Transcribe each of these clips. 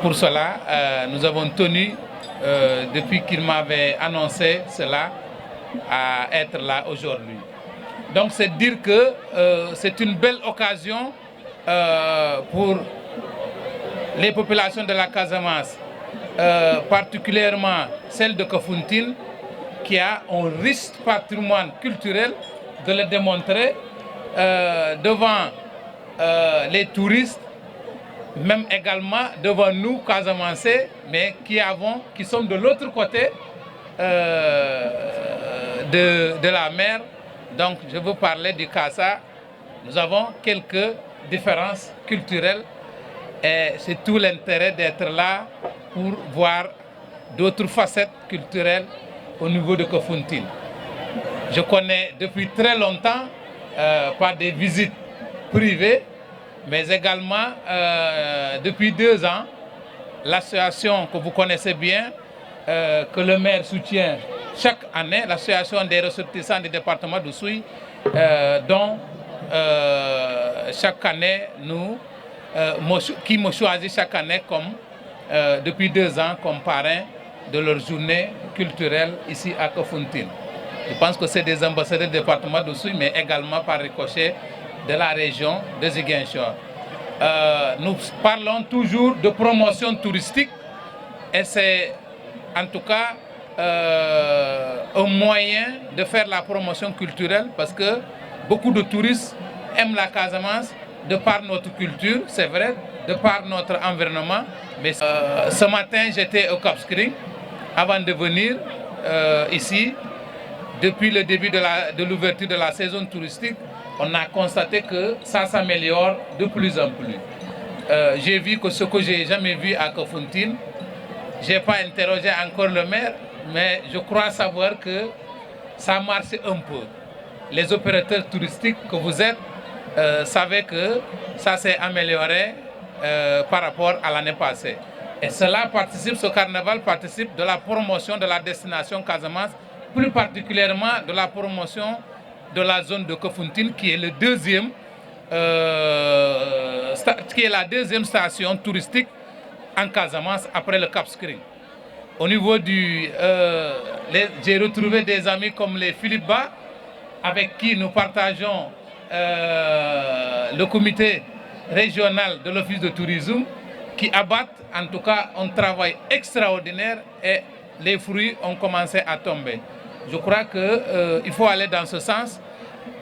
pour cela, nous avons tenu, depuis qu'il m'avait annoncé cela, à être là aujourd'hui. Donc c'est dire que c'est une belle occasion pour les populations de la Casamance, particulièrement celle de Kafountine, qui a un riche patrimoine culturel, de le démontrer devant les touristes, même également devant nous, Casamancés, mais qui sommes de l'autre côté de la mer. Donc je veux parler du Casa. Nous avons quelques différences culturelles et c'est tout l'intérêt d'être là pour voir d'autres facettes culturelles au niveau de Kafountine. Je connais depuis très longtemps, par des visites privées, mais également depuis 2 ans, l'association que vous connaissez bien, que le maire soutient chaque année, l'association des ressortissants du département d'Oussouye, dont chaque année, qui me choisit chaque année comme, depuis 2 ans comme parrain de leur journée culturelle ici à Kafountine. Je pense que c'est des ambassadeurs du département d'Oussouye, mais également par ricochet de la région de Ziguinchor. Nous parlons toujours de promotion touristique et c'est en tout cas un moyen de faire la promotion culturelle parce que beaucoup de touristes aiment la Casamance de par notre culture, c'est vrai, de par notre environnement. Mais ce matin, j'étais au Cap Skirring avant de venir ici. Depuis le début de l'ouverture de la saison touristique, on a constaté que ça s'améliore de plus en plus. J'ai vu que ce que j'ai jamais vu à Kafountine, je n'ai pas interrogé encore le maire, mais je crois savoir que ça marche un peu. Les opérateurs touristiques que vous êtes savaient que ça s'est amélioré par rapport à l'année passée. Et cela participe, ce carnaval participe de la promotion de la destination Casamance, plus particulièrement de la promotion de la zone de Kafountine, qui est la deuxième station touristique en Casamance après le Cap Skirring. Au niveau j'ai retrouvé des amis comme les Philippe Ba, avec qui nous partageons le comité régional de l'Office de tourisme, qui abattent en tout cas un travail extraordinaire et les fruits ont commencé à tomber. Je crois qu'il faut aller dans ce sens.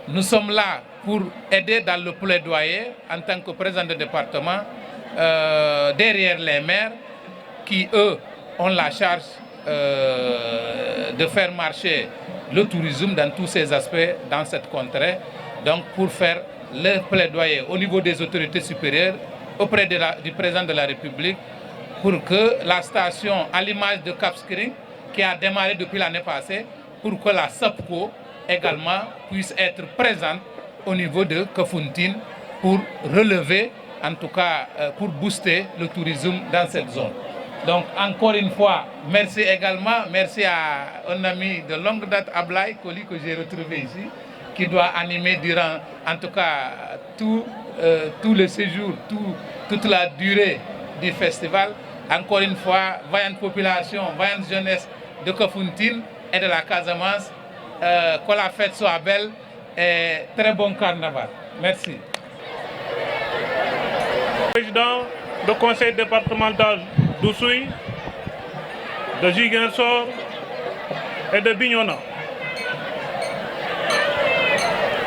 Nous sommes là pour aider dans le plaidoyer en tant que président de département derrière les maires qui, eux, ont la charge de faire marcher le tourisme dans tous ses aspects dans cette contrée. Donc pour faire le plaidoyer au niveau des autorités supérieures auprès du président de la République pour que la station, à l'image de Cap Skirring, qui a démarré depuis l'année passée, pour que la SAPCO également puisse être présente au niveau de Kafountine pour relever, en tout cas pour booster le tourisme dans cette zone. Donc encore une fois, merci également, merci à un ami de longue date, Ablaye Koli, que j'ai retrouvé ici, qui doit animer durant, en tout cas, tout le séjour, toute la durée du festival. Encore une fois, vaillante population, vaillante jeunesse de Kafountine et de la Casamance, que la fête soit belle et très bon carnaval. Merci. Président du conseil départemental d'Oussouye, de Ziguinchor et de Bignona.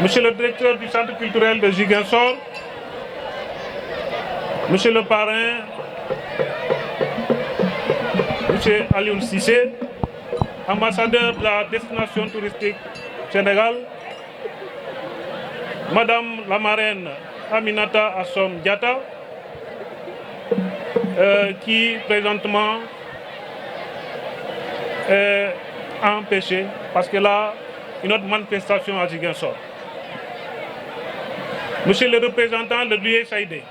Monsieur le directeur du centre culturel de Ziguinchor, monsieur le parrain, monsieur Alioune Cissé, ambassadeur de la destination touristique Sénégal, madame la marraine Aminata Assom Diatta, qui présentement est empêchée parce qu'elle a une autre manifestation à Ziguinchor. Monsieur le représentant de l'USAID,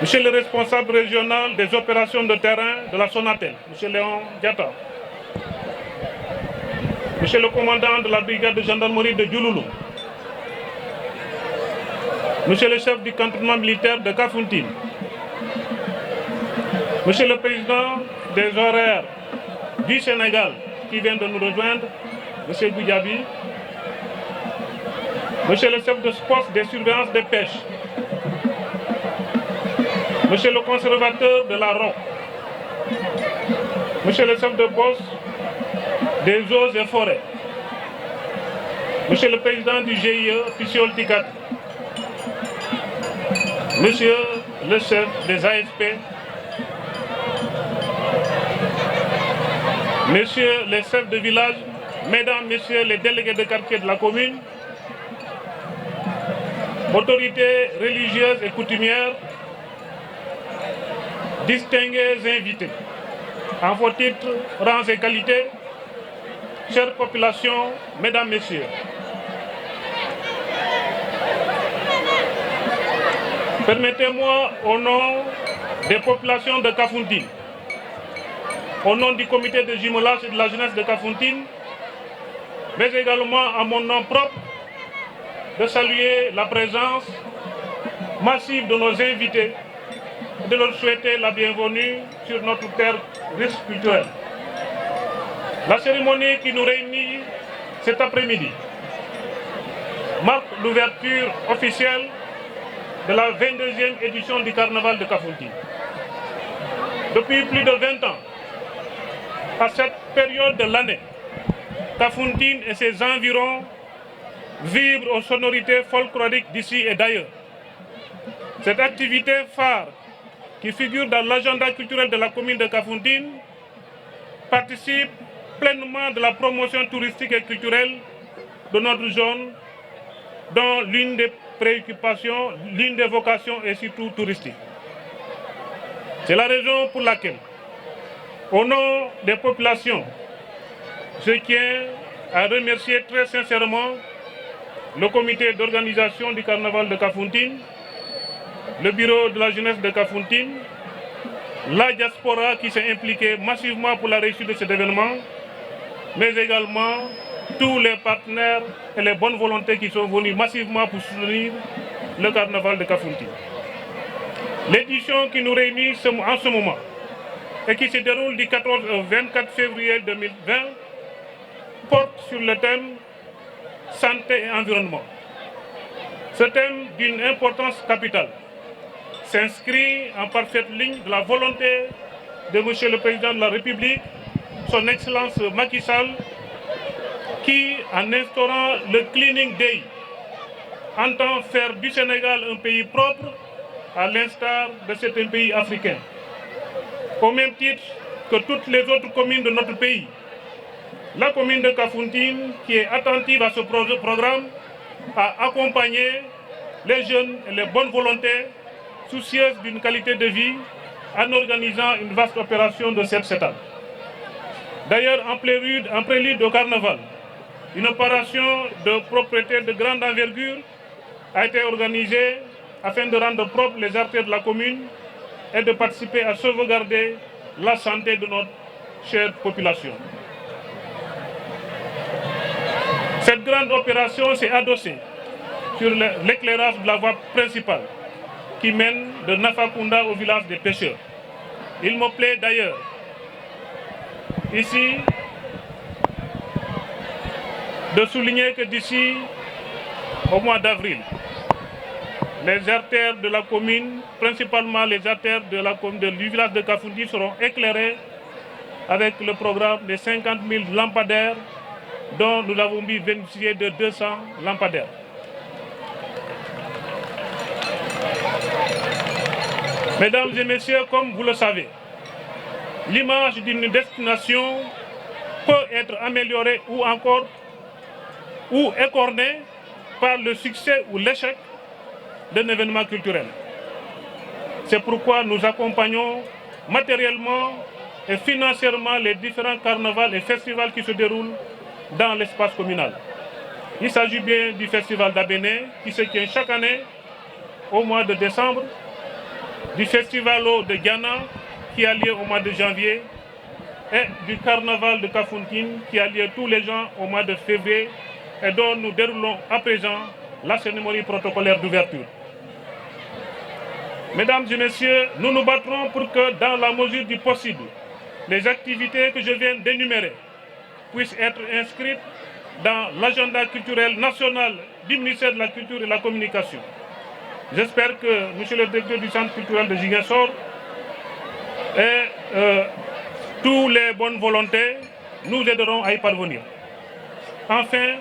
monsieur le responsable régional des opérations de terrain de la Sonatel, monsieur Léon Diatta, monsieur le commandant de la brigade de gendarmerie de Diouloulou, monsieur le chef du cantonnement militaire de Kafountine, Monsieur le Président des horaires du Sénégal qui vient de nous rejoindre, Monsieur Goudiaby, Monsieur le chef de poste des surveillances des pêches, Monsieur le conservateur de la roque, Monsieur le chef de poste des eaux et forêts, Monsieur le Président du GIE, Pissiol Ticat, Monsieur le chef des ASP, Messieurs les chefs de village, Mesdames, Messieurs les délégués de quartier de la commune, autorités religieuses et coutumières, distingués invités, en vos titres, rangs et qualités, chère population, Mesdames, Messieurs. Permettez-moi, au nom des populations de Kafountine, au nom du comité de jumelage et de la jeunesse de Kafountine, mais également à mon nom propre, de saluer la présence massive de nos invités et de leur souhaiter la bienvenue sur notre terre riche culturelle. La cérémonie qui nous réunit cet après-midi marque l'ouverture officielle de la 22e édition du Carnaval de Kafountine. Depuis plus de 20 ans, à cette période de l'année, Kafountine et ses environs vibrent aux sonorités folkloriques d'ici et d'ailleurs. Cette activité phare qui figure dans l'agenda culturel de la commune de Kafountine participe pleinement de la promotion touristique et culturelle de notre zone, dont l'une des préoccupations, l'une des vocations est surtout touristique. C'est la raison pour laquelle, au nom des populations, je tiens à remercier très sincèrement le comité d'organisation du Carnaval de Kafountine, le bureau de la jeunesse de Kafountine, la diaspora qui s'est impliquée massivement pour la réussite de cet événement, mais également tous les partenaires et les bonnes volontés qui sont venus massivement pour soutenir le Carnaval de Kafountine. L'édition qui nous réunit en ce moment et qui se déroule du 14 au 24 février 2020 porte sur le thème santé et environnement. Ce thème d'une importance capitale s'inscrit en parfaite ligne de la volonté de Monsieur le Président de la République, son Excellence Macky Sall, qui, en instaurant le Cleaning Day, entend faire du Sénégal un pays propre, à l'instar de certains pays africains. Au même titre que toutes les autres communes de notre pays, la commune de Kafountine, qui est attentive à ce programme, a accompagné les jeunes et les bonnes volontés soucieuses d'une qualité de vie en organisant une vaste opération de 7 ans. D'ailleurs, en prélude au carnaval, une opération de propreté de grande envergure a été organisée afin de rendre propres les artères de la commune et de participer à sauvegarder la santé de notre chère population. Cette grande opération s'est adossée sur l'éclairage de la voie principale qui mène de Nafakunda au village des pêcheurs. Il me plaît d'ailleurs, ici, de souligner que d'ici au mois d'avril, les artères de la commune, principalement les artères du village de Kafountine, seront éclairées avec le programme des 50 000 lampadaires dont nous avons bénéficié de 200 lampadaires. Mesdames et messieurs, comme vous le savez, l'image d'une destination peut être améliorée ou écornée par le succès ou l'échec d'un événement culturel. C'est pourquoi nous accompagnons matériellement et financièrement les différents carnavals et festivals qui se déroulent dans l'espace communal. Il s'agit bien du festival d'Abéné qui se tient chaque année au mois de décembre, du festival de Ghana qui a lieu au mois de janvier et du carnaval de Kafountine qui a lieu tous les ans au mois de février et dont nous déroulons à présent la cérémonie protocolaire d'ouverture. Mesdames et messieurs, nous nous battrons pour que, dans la mesure du possible, les activités que je viens d'énumérer puissent être inscrites dans l'agenda culturel national du ministère de la Culture et de la Communication. J'espère que monsieur le directeur du Centre culturel de Ziguinchor et tous les bonnes volontés nous aideront à y parvenir. Enfin,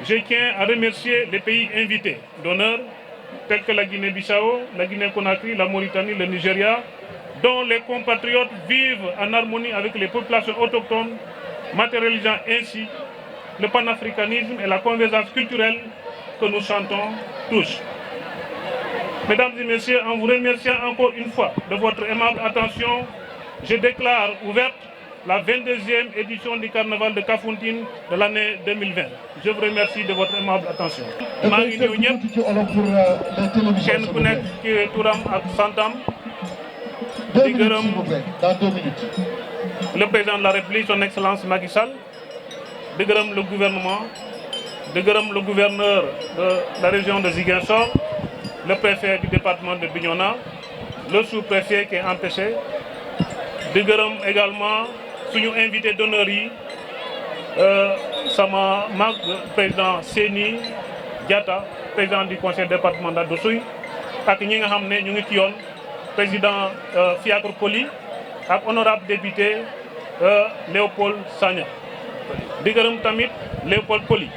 je tiens à remercier les pays invités d'honneur, tels que la Guinée-Bissau, la Guinée-Conakry, la Mauritanie, le Nigeria, dont les compatriotes vivent en harmonie avec les populations autochtones, matérialisant ainsi le panafricanisme et la convergence culturelle que nous chantons tous. Mesdames et messieurs, en vous remerciant encore une fois de votre aimable attention, je déclare ouverte la 22e édition du carnaval de Kafountine de l'année 2020. Je vous remercie de votre aimable attention. maa ngi nuyu ñëpp kenn ku nekk ci turam ak santam di gërëm le président de la République, son Excellence Macky Sall, di gërëm le gouvernement, di gërëm le gouverneur de la région de Ziguinchor, le préfet du département de Bignona, le sous-préfet qui est empêché, di gërëm également suñu invité d'honneur yi sama mag président Séni Diatta, président du conseil départemental d'Oussouye, ak ñi nga xam ne ñu ngi ci yoon président Fiacre Coly ak honorable député Léopold Sagna. Di gërëm tamit Léopold Coly,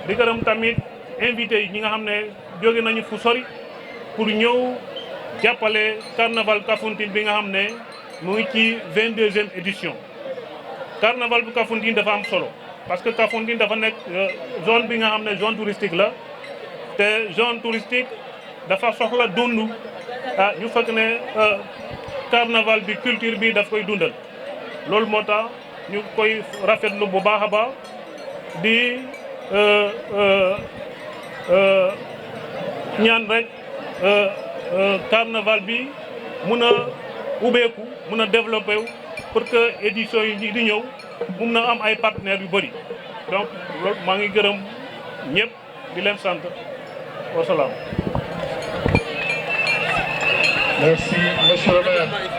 di gërëm tamit invité yi ñi nga xam ne jóge nañu fu sori pour ñëw jàppale carnaval Kafountine bi nga xam ne mu ngi ci 22e édition. Carnaval bu Kafountine dafa am solo parce que Kafountine dafa nekk zone bi nga xam ne zone touristique la te zone touristique dafa soxla dund ñu fekk ne carnaval bi culture bi daf koy dundal. loolu moo tax ñu koy rafetlu bu baax a baax di ñaan rek carnaval bi mun a ubbeeku mun a développé wu pour que édition yi di ñëw mun na am ay partenaires yu bëri donc loolu maa ngi gërëm ñëpp di leen sant wasalaam. Merci, monsieur le maire.